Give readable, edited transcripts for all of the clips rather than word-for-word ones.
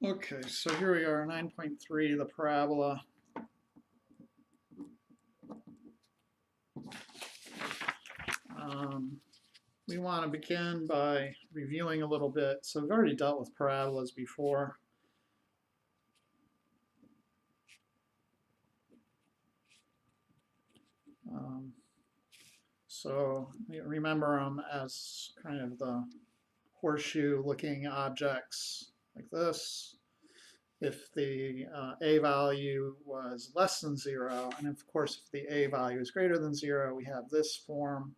Okay, so here we are, 9.3, the parabola. We want to begin by reviewing a little bit. So we've already dealt with parabolas before. So remember them as kind of the horseshoe-looking objects like this. If the a value was less than 0, and of course if the a value is greater than 0, we have this form.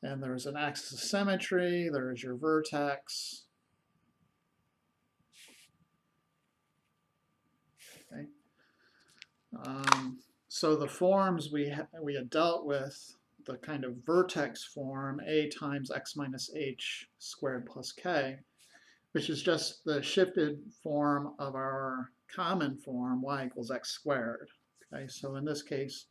And there's an axis of symmetry, there's your vertex. Okay. So the forms we had dealt with, the kind of vertex form, a times x minus h squared plus k, which is just the shifted form of our common form, y equals x squared. Okay, so in this case,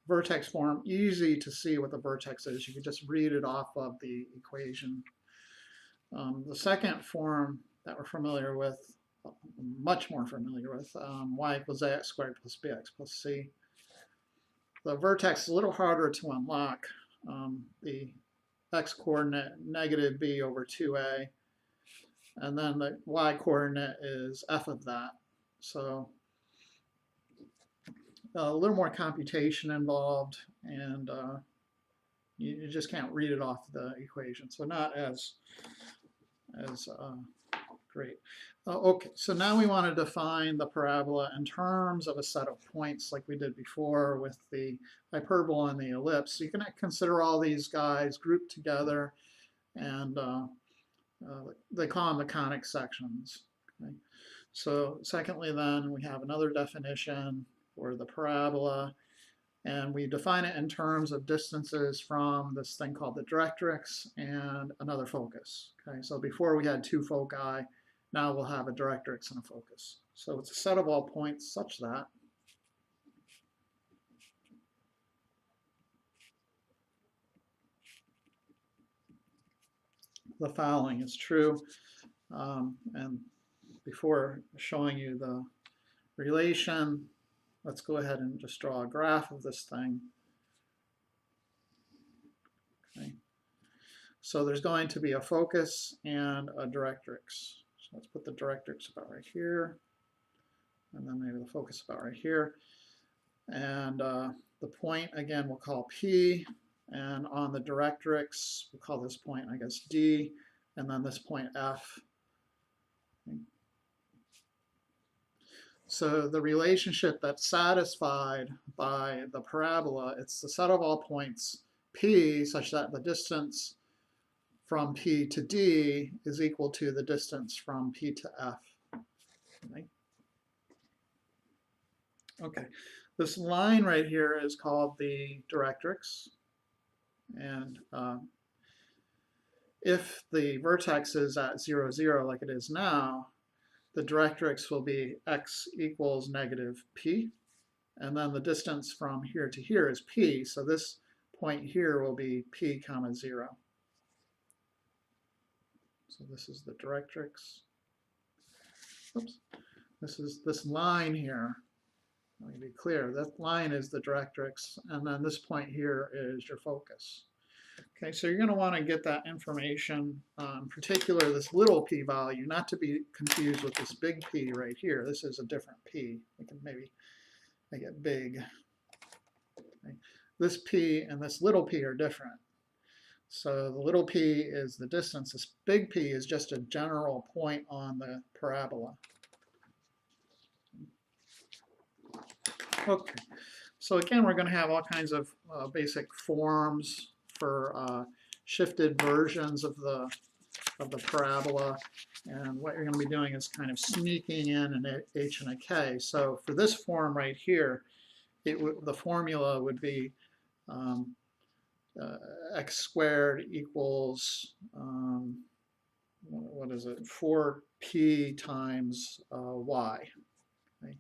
vertex form, easy to see what the vertex is. You can just read it off of the equation. The second form that we're familiar with, much more familiar with, y equals ax squared plus bx plus c. The vertex is a little harder to unlock. The x-coordinate negative b over 2a, and then the y-coordinate is f of that. So a little more computation involved, and you just can't read it off the equation. So not as great. Okay, so now we want to define the parabola in terms of a set of points like we did before with the hyperbola and the ellipse. So you can consider all these guys grouped together, and they call them the conic sections. Okay? So secondly then, we have another definition for the parabola, and we define it in terms of distances from this thing called the directrix and another focus. Okay, so before we had two foci, now we'll have a directrix and a focus. So it's a set of all points such that the following is true. And before showing you the relation, let's go ahead and just draw a graph of this thing. Okay. So there's going to be a focus and a directrix. So let's put the directrix about right here, and then maybe the focus about right here. And the point, again, we'll call P, and on the directrix, we'll call this point, I guess, D, and then this point F. Okay. So the relationship that's satisfied by the parabola, it's the set of all points P such that the distance from P to D is equal to the distance from P to F. Okay. Okay. This line right here is called the directrix. And if the vertex is at 0, 0, like it is now, the directrix will be x equals negative p. And then the distance from here to here is p. So this point here will be p comma 0. So this is the directrix. Oops. This is this line here. Let me be clear. That line is the directrix, and then this point here is your focus. Okay, so you're going to want to get that information, in particular this little p value, not to be confused with this big P right here. This is a different P. We can maybe make it big. Okay. This P and this little p are different. So the little p is the distance. This big P is just a general point on the parabola. Okay, so again, we're going to have all kinds of basic forms for shifted versions of the parabola, and what you're going to be doing is kind of sneaking in an h and a k. So for this form right here, the formula would be x squared equals what is it, 4p times y. Okay.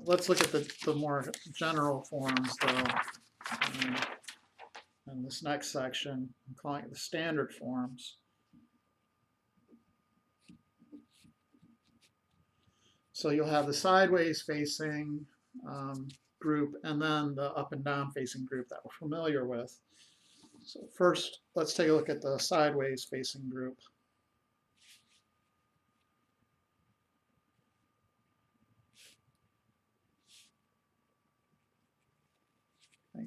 Let's look at the more general forms, though. And this next section, I'm calling it the standard forms. So you'll have the sideways facing group and then the up and down facing group that we're familiar with. So first, let's take a look at the sideways facing group. Okay.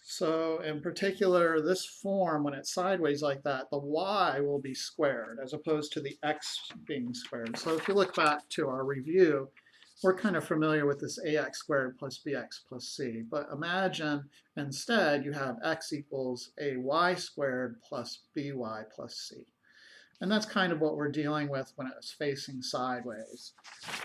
So in particular, this form, when it's sideways like that, the y will be squared as opposed to the x being squared. So if you look back to our review, we're kind of familiar with this ax squared plus bx plus c. But imagine instead you have x equals ay squared plus by plus c. And that's kind of what we're dealing with when it's facing sideways.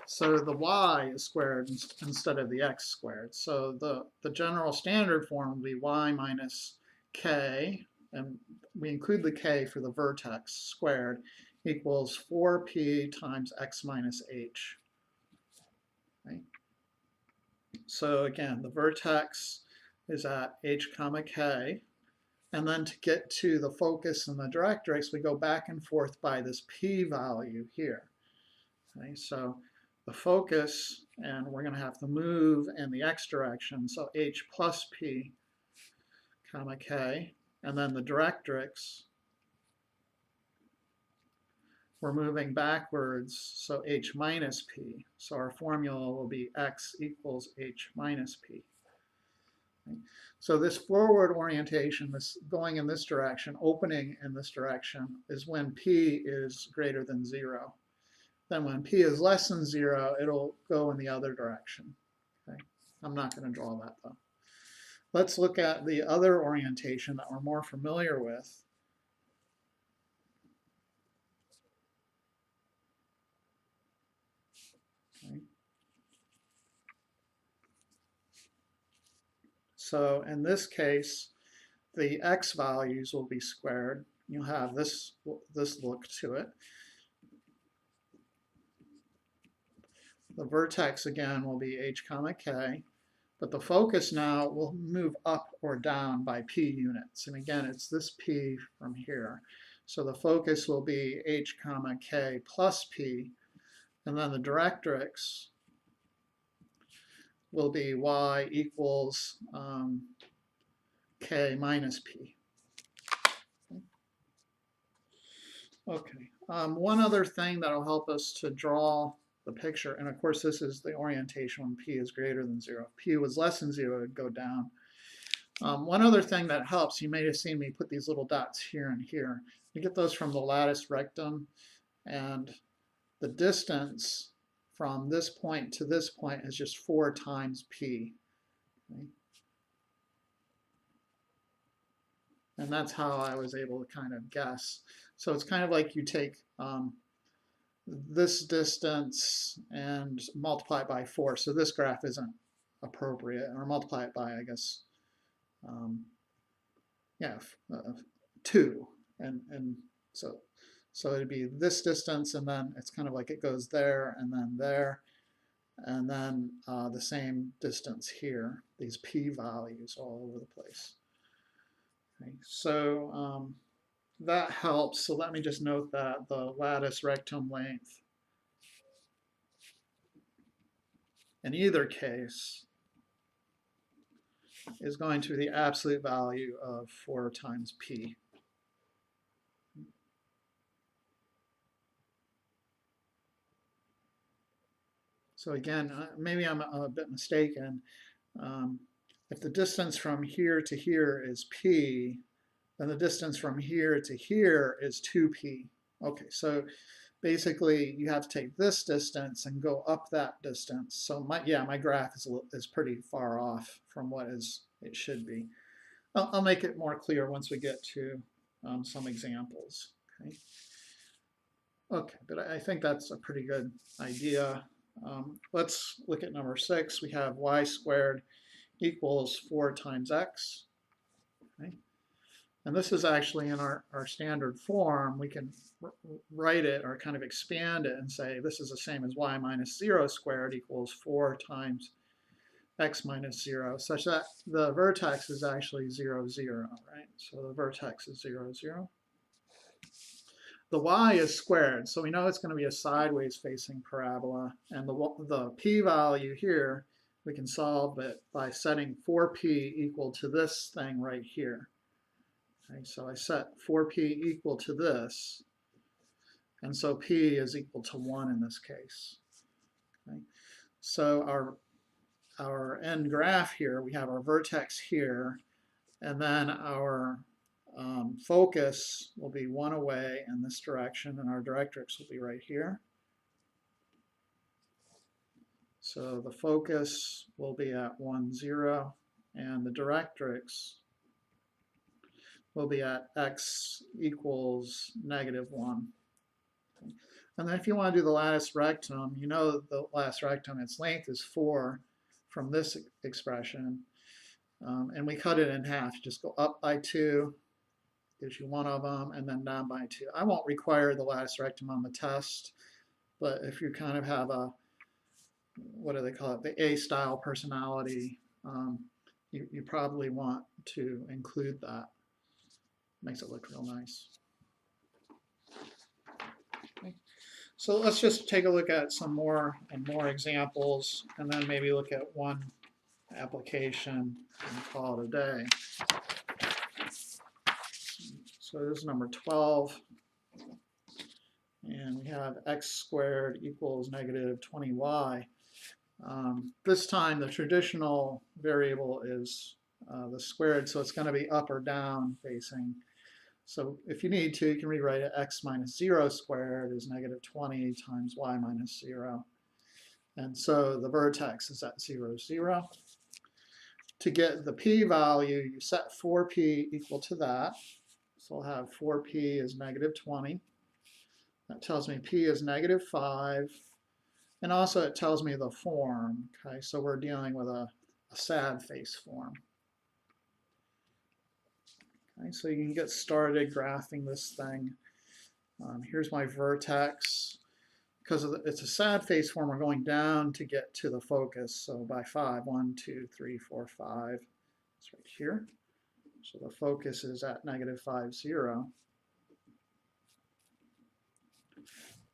So the y is squared instead of the x squared. So the general standard form will be y minus k, and we include the k for the vertex squared, equals 4p times x minus h. Okay. So again, the vertex is at h comma k. And then to get to the focus and the directrix, we go back and forth by this p value here. Okay, so the focus, and we're going to have to move in the x direction, so h plus p comma k, and then the directrix, we're moving backwards, so h minus p. So our formula will be x equals h minus p. Okay. So this forward orientation, this going in this direction, opening in this direction, is when p is greater than 0. Then when p is less than 0, it'll go in the other direction. Okay. I'm not going to draw that though. Let's look at the other orientation that we're more familiar with. Okay. So in this case, the x values will be squared. You'll have this look to it. The vertex again will be h comma k, but the focus now will move up or down by p units. And again, it's this p from here. So the focus will be h comma k plus p, and then the directrix will be y equals k minus p. Okay, one other thing that will help us to draw the picture, and of course this is the orientation when p is greater than 0. If p was less than 0, it would go down. One other thing that helps, you may have seen me put these little dots here and here. You get those from the lattice rectum, and the distance from this point to this point is just 4 times p. Okay. And that's how I was able to kind of guess. So it's kind of like you take this distance and multiply it by 4. So this graph isn't appropriate, or multiply it by, I guess, 2. And so it'd be this distance, and then it's kind of like it goes there, and then there, and then the same distance here, these p values all over the place. Okay, so that helps. So let me just note that the lattice rectum length in either case is going to be the absolute value of 4 times p. So again, maybe I'm a bit mistaken. If the distance from here to here is p, then the distance from here to here is 2p. Okay, so basically you have to take this distance and go up that distance. So my graph is pretty far off from what it should be. I'll make it more clear once we get to some examples. Okay, but I think that's a pretty good idea. Let's look at number 6. We have y squared equals 4 times x. Okay. And this is actually in our standard form. We can write it or kind of expand it and say this is the same as y minus 0 squared equals 4 times x minus 0, such that the vertex is actually 0, 0, right? So the vertex is 0, 0. The y is squared, so we know it's going to be a sideways facing parabola, and the p-value here, we can solve it by setting 4p equal to this thing right here. Okay, so I set 4p equal to this, and so p is equal to 1 in this case. Okay, so our end graph here, we have our vertex here, and then our focus will be 1 away in this direction, and our directrix will be right here. So the focus will be at 1, 0, and the directrix will be at x equals -1. And then if you want to do the lattice rectum, you know the lattice rectum, its length is 4 from this expression. And we cut it in half. Just go up by 2, gives you one of them, and then down by 2. I won't require the lattice rectum on the test, but if you kind of have a, what do they call it, the A-style personality, you probably want to include that. Makes it look real nice. Okay. So let's just take a look at some more examples, and then maybe look at one application and call it a day. So this is number 12, and we have x squared equals -20y. This time the traditional variable is the squared, so it's going to be up or down facing. So if you need to, you can rewrite it x minus 0 squared is -20 times y minus 0. And so the vertex is at 0, 0. To get the p-value, you set 4p equal to that. So I'll have 4p is -20. That tells me p is -5. And also it tells me the form. Okay, so we're dealing with a sad face form. Okay, so you can get started graphing this thing. Here's my vertex. Because it's a sad face form, we're going down to get to the focus. So by 5, 1, 2, 3, 4, 5. It's right here. So the focus is at -5, 0.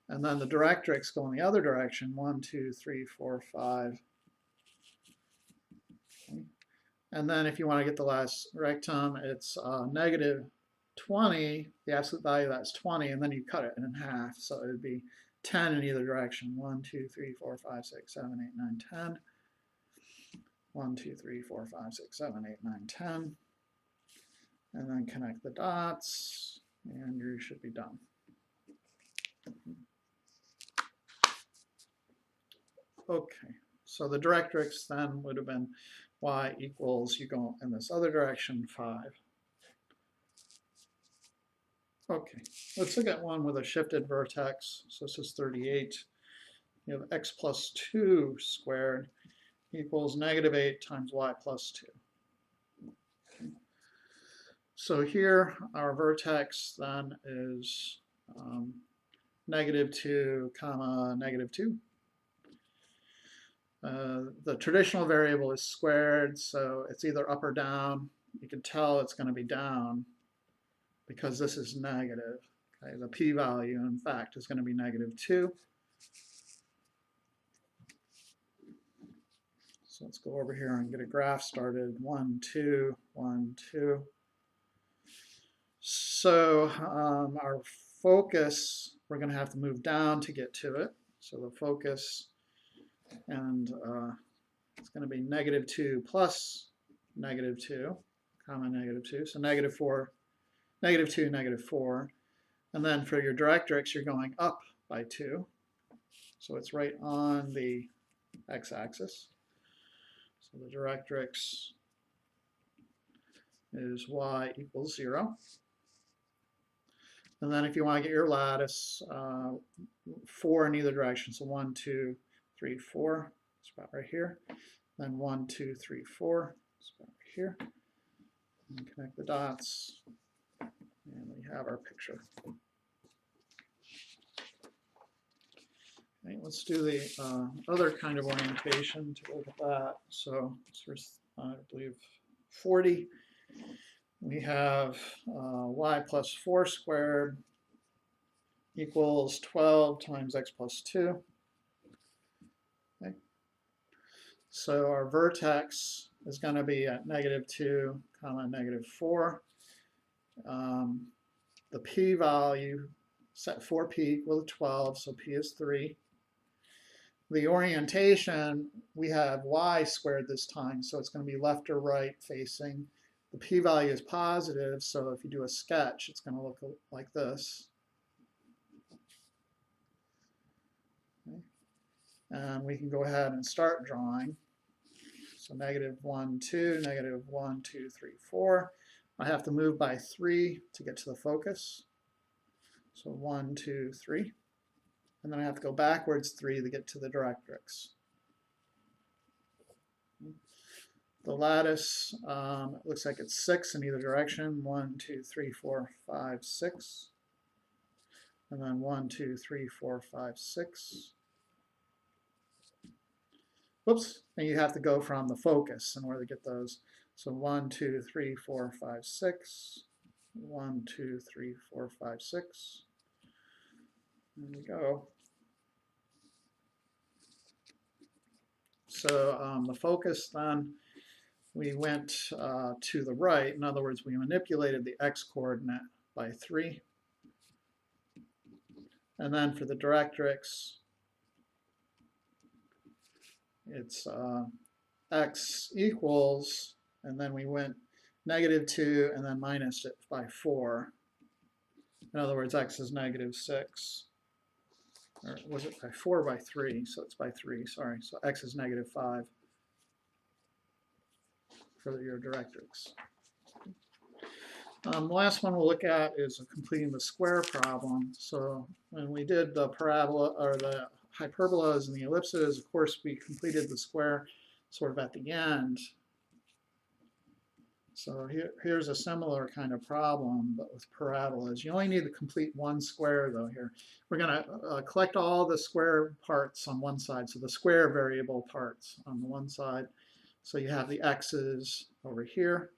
And then the directrix go in the other direction, 1, 2, 3, 4, 5. Okay. And then if you want to get the lattice rectum, it's -20, the absolute value of that's 20, and then you cut it in half. So it would be 10 in either direction. 1, 2, 3, 4, 5, 6, 7, 8, 9, 10. 1, 2, 3, 4, 5, 6, 7, 8, 9, 10. And then connect the dots, and you should be done. Okay, so the directrix then would have been y equals, you go in this other direction, 5. Okay, let's look at one with a shifted vertex. So this is 38. You have x plus 2 squared equals -8 times y plus 2. Okay. So here our vertex then is -2, comma, -2. The traditional variable is squared, so it's either up or down. You can tell it's going to be down because this is negative. Okay, the p-value, in fact, is going to be -2. So let's go over here and get a graph started. 1, 2, 1, 2. So our focus, we're going to have to move down to get to it. So the focus, and it's going to be -2 plus -2, comma -2. So -4, -2, -4. And then for your directrix, you're going up by 2. So it's right on the x-axis. So the directrix is y equals 0. And then if you want to get your lattice, 4 in either direction. So 1, 2, 3, 4, spot right here. Then 1, 2, 3, 4, spot right here. And connect the dots. And we have our picture. Okay, let's do the other kind of orientation to look at that. So here's, I believe, 40. We have y plus 4 squared equals 12 times x plus 2. Okay. So our vertex is going to be at -2, comma, -4. The p-value, set for p equal to 12, so p is 3. The orientation, we have y squared this time, so it's going to be left or right facing. The p-value is positive, so if you do a sketch, it's going to look like this. Okay. And we can go ahead and start drawing. So -1, 2, -1, 2, 3, 4. I have to move by 3 to get to the focus. So 1, 2, 3. And then I have to go backwards 3 to get to the directrix. The lattice, it looks like it's 6 in either direction. 1, 2, 3, 4, 5, 6. And then 1, 2, 3, 4, 5, 6. Whoops, and you have to go from the focus in order to get those. So 1, 2, 3, 4, 5, 6. 1, 2, 3, 4, 5, 6. There we go. So the focus then, we went to the right. In other words, we manipulated the x-coordinate by 3. And then for the directrix, it's x equals, and then we went -2 and then minus it by 4. In other words, x is -6. Or was it by 4 by 3? So it's by 3, sorry. So x is -5 for your directrix. The last one we'll look at is completing the square problem. So when we did the parabola or the hyperbolas and the ellipses, of course, we completed the square sort of at the end. So here's a similar kind of problem, but with parabolas. You only need to complete one square, though, here. We're going to collect all the square parts on one side, so the square variable parts on the one side. So you have the x's over here,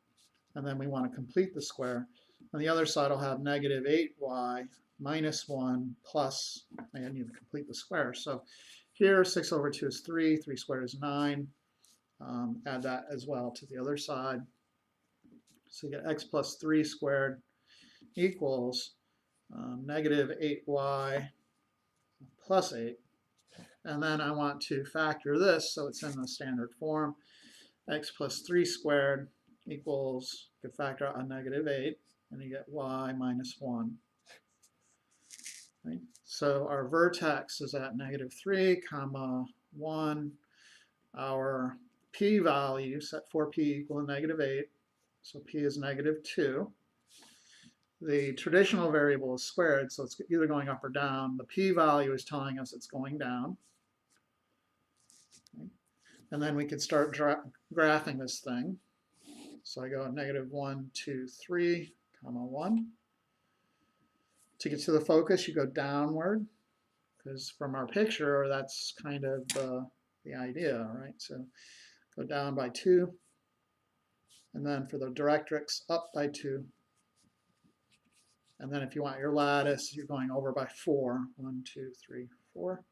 and then we want to complete the square. On the other side, I'll have -8y minus 1 plus, I need to complete the square. So here, 6 over 2 is 3, 3 squared is 9. Add that as well to the other side. So you get x plus 3 squared equals -8y plus 8. And then I want to factor this so it's in the standard form. X plus 3 squared equals, you could factor out a -8, and you get y minus 1. Right? So our vertex is at -3, comma 1. Our p-value set for p equal to -8. So p is -2. The traditional variable is squared, so it's either going up or down. The p-value is telling us it's going down. Okay. And then we could start graphing this thing. So I go -1, 2, 3, comma 1. To get to the focus, you go downward, because from our picture, that's kind of the idea, right? So go down by 2. And then for the directrix, up by 2. And then if you want your lattice, you're going over by 4. 1, 2, 3, 4.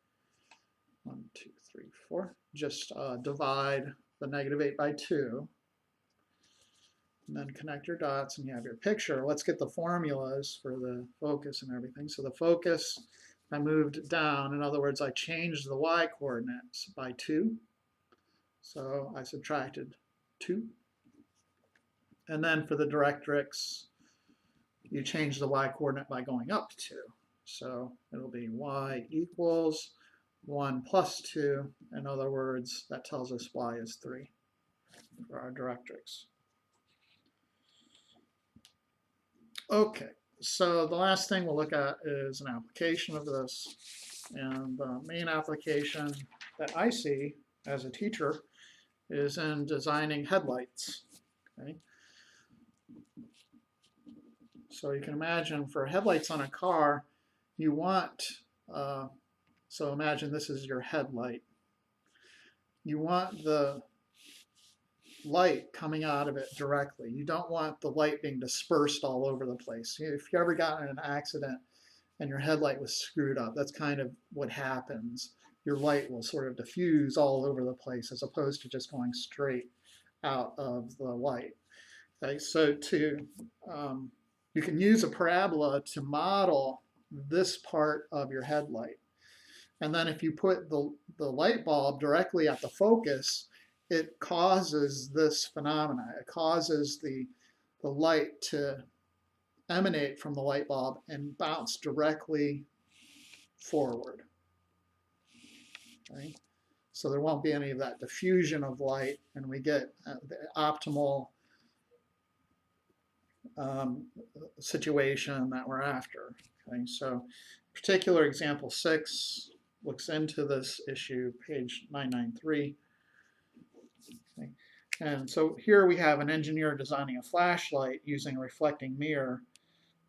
1, 2, 3, 4. Just divide the -8 by 2. And then connect your dots and you have your picture. Let's get the formulas for the focus and everything. So the focus, I moved down. In other words, I changed the y coordinates by 2. So I subtracted 2. And then for the directrix, you change the y coordinate by going up 2. So it'll be y equals 1 plus 2. In other words, that tells us y is 3 for our directrix. Okay, so the last thing we'll look at is an application of this. And the main application that I see as a teacher is in designing headlights. Okay. So you can imagine for headlights on a car, you want, so imagine this is your headlight. You want the light coming out of it directly. You don't want the light being dispersed all over the place. If you ever got in an accident and your headlight was screwed up, that's kind of what happens. Your light will sort of diffuse all over the place as opposed to just going straight out of the light. Okay, so you can use a parabola to model this part of your headlight. And then if you put the light bulb directly at the focus, it causes this phenomena. It causes the light to emanate from the light bulb and bounce directly forward. Okay? So there won't be any of that diffusion of light, and we get the optimal situation that we're after. Okay? So particular example 6 looks into this issue, page 993. Okay. And so here we have an engineer designing a flashlight using a reflecting mirror.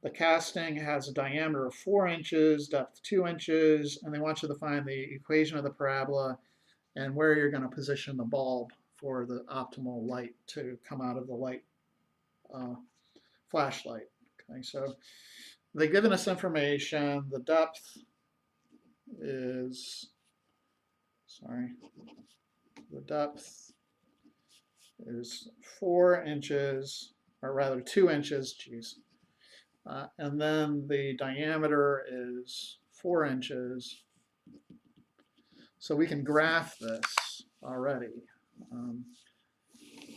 The casting has a diameter of 4 inches, depth 2 inches, and they want you to find the equation of the parabola and where you're going to position the bulb for the optimal light to come out of the light flashlight. Okay, so they've given us information. The depth is, the depth is 4 inches, or rather 2 inches, geez. And then the diameter is 4 inches. So we can graph this already.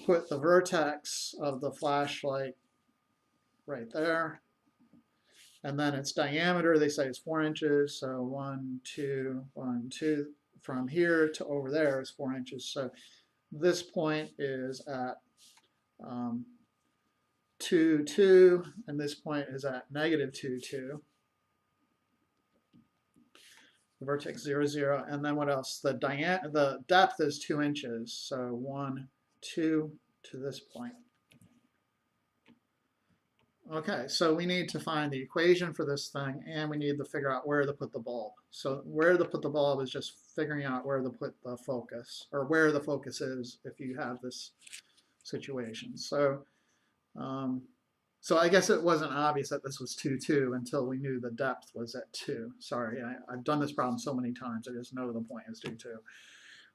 Put the vertex of the flashlight right there. And then its diameter, they say, is 4 inches. So 1, 2, 1, 2. From here to over there is 4 inches. So this point is at 2, 2, and this point is at negative 2, 2. The vertex 0, 0, and then what else? The depth is 2 inches, so 1, 2 to this point. Okay, so we need to find the equation for this thing, and we need to figure out where to put the bulb. So where to put the bulb is just figuring out where to put the focus, or where the focus is if you have this situation. So, so I guess it wasn't obvious that this was 2, 2 until we knew the depth was at 2. Sorry, I've done this problem so many times, I just know the point is 2, 2.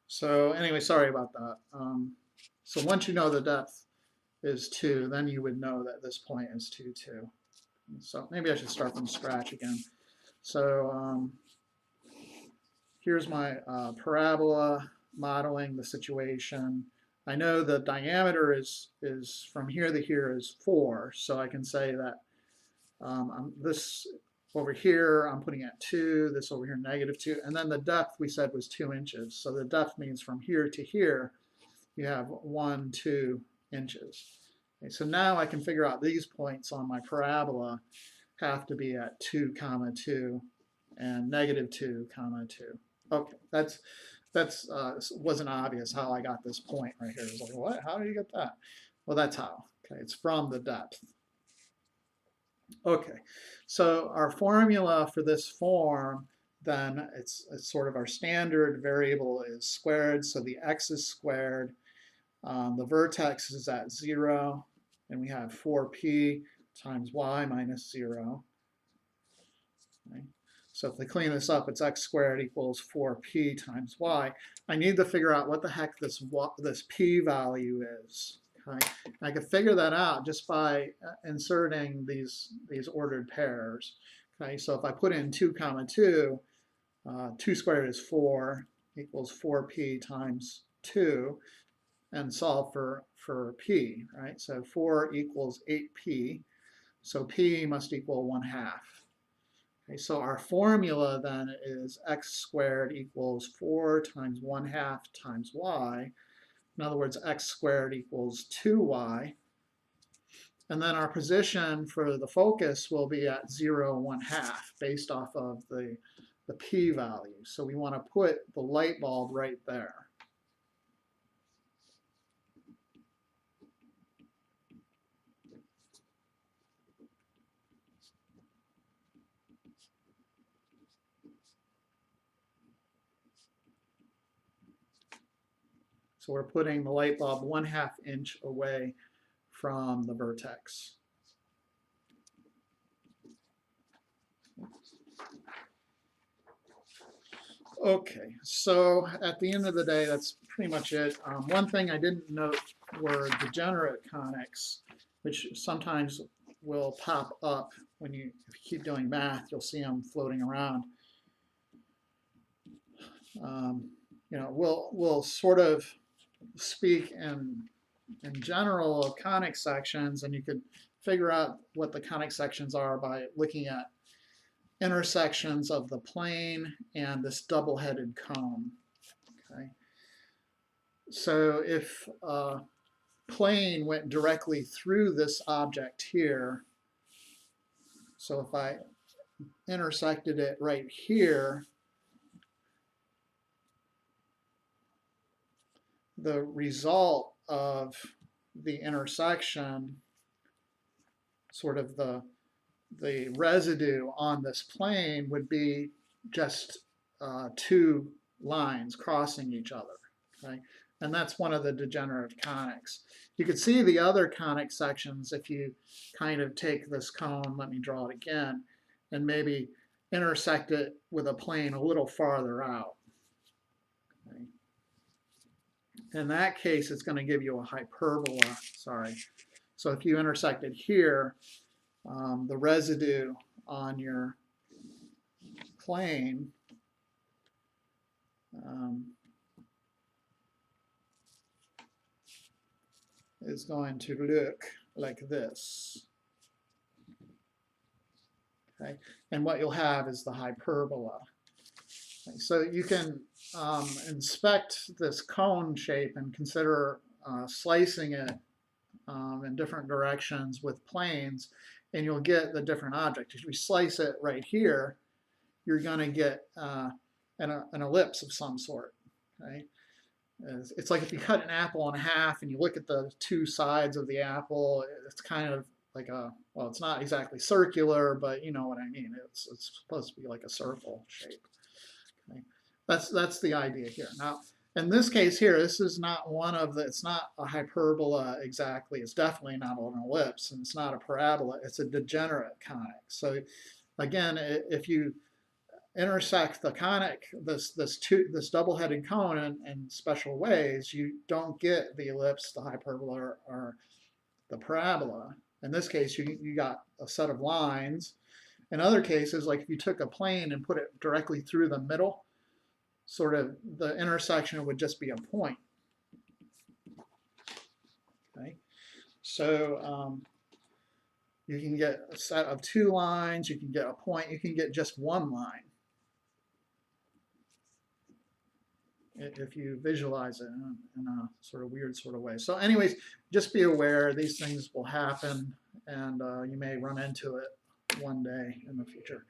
So anyway, sorry about that. So once you know the depth is 2, then you would know that this point is 2, 2. So maybe I should start from scratch again. So here's my parabola modeling the situation. I know the diameter is from here to here is 4, so I can say that this over here I'm putting at 2, this over here negative 2, and then the depth we said was 2 inches. So the depth means from here to here you have 1, 2 inches. Okay, so now I can figure out these points on my parabola have to be at 2, 2 and negative 2, 2. Okay, that wasn't obvious how I got this point right here. It was like, what? How did you get that? Well, that's how. Okay, it's from the depth. Okay, so our formula for this form, then it's sort of our standard variable is squared, so the x is squared. The vertex is at 0, and we have 4p times y minus 0. Okay. So if we clean this up, it's x squared equals 4p times y. I need to figure out what the heck this p value is. Okay. I can figure that out just by inserting these ordered pairs. Okay. So if I put in 2, 2, 2 squared is 4 equals 4p times 2, and solve for p, right? So 4 equals 8p, so p must equal 1/2. Okay, so our formula then is x squared equals 4 times 1/2 times y. In other words, x squared equals 2y. And then our position for the focus will be at 0, 1/2 based off of the p value. So we want to put the light bulb right there. So we're putting the light bulb 1/2 inch away from the vertex. Okay, so at the end of the day, that's pretty much it. One thing I didn't note were degenerate conics, which sometimes will pop up when if you keep doing math, you'll see them floating around. You know, we'll sort of speak in general of conic sections, and you could figure out what the conic sections are by looking at intersections of the plane and this double-headed cone. Okay, so if a plane went directly through this object here, so if I intersected it right here, the result of the intersection, sort of the residue on this plane, would be just two lines crossing each other. Okay? And that's one of the degenerative conics. You can see the other conic sections if you kind of take this cone, let me draw it again, and maybe intersect it with a plane a little farther out. Okay? In that case, it's going to give you a hyperbola. Sorry. So if you intersect it here, the residue on your plane is going to look like this. Okay, and what you'll have is the hyperbola. Okay, so you can inspect this cone shape and consider slicing it in different directions with planes, and you'll get the different object. If you slice it right here, you're going to get an ellipse of some sort. Okay? It's like if you cut an apple in half and you look at the two sides of the apple, it's kind of like a, well, it's not exactly circular, but you know what I mean. It's supposed to be like a circle shape. Okay? That's the idea here. Now, in this case here, this is not one of the, it's not a hyperbola exactly. It's definitely not an ellipse, and it's not a parabola. It's a degenerate conic. So again, if you intersect the conic, this double-headed cone in special ways, you don't get the ellipse, the hyperbola, or the parabola. In this case, you got a set of lines. In other cases, like if you took a plane and put it directly through the middle, sort of the intersection would just be a point. Okay, so you can get a set of two lines, you can get a point, you can get just one line if you visualize it in a sort of weird sort of way. So anyways, just be aware these things will happen, and you may run into it one day in the future.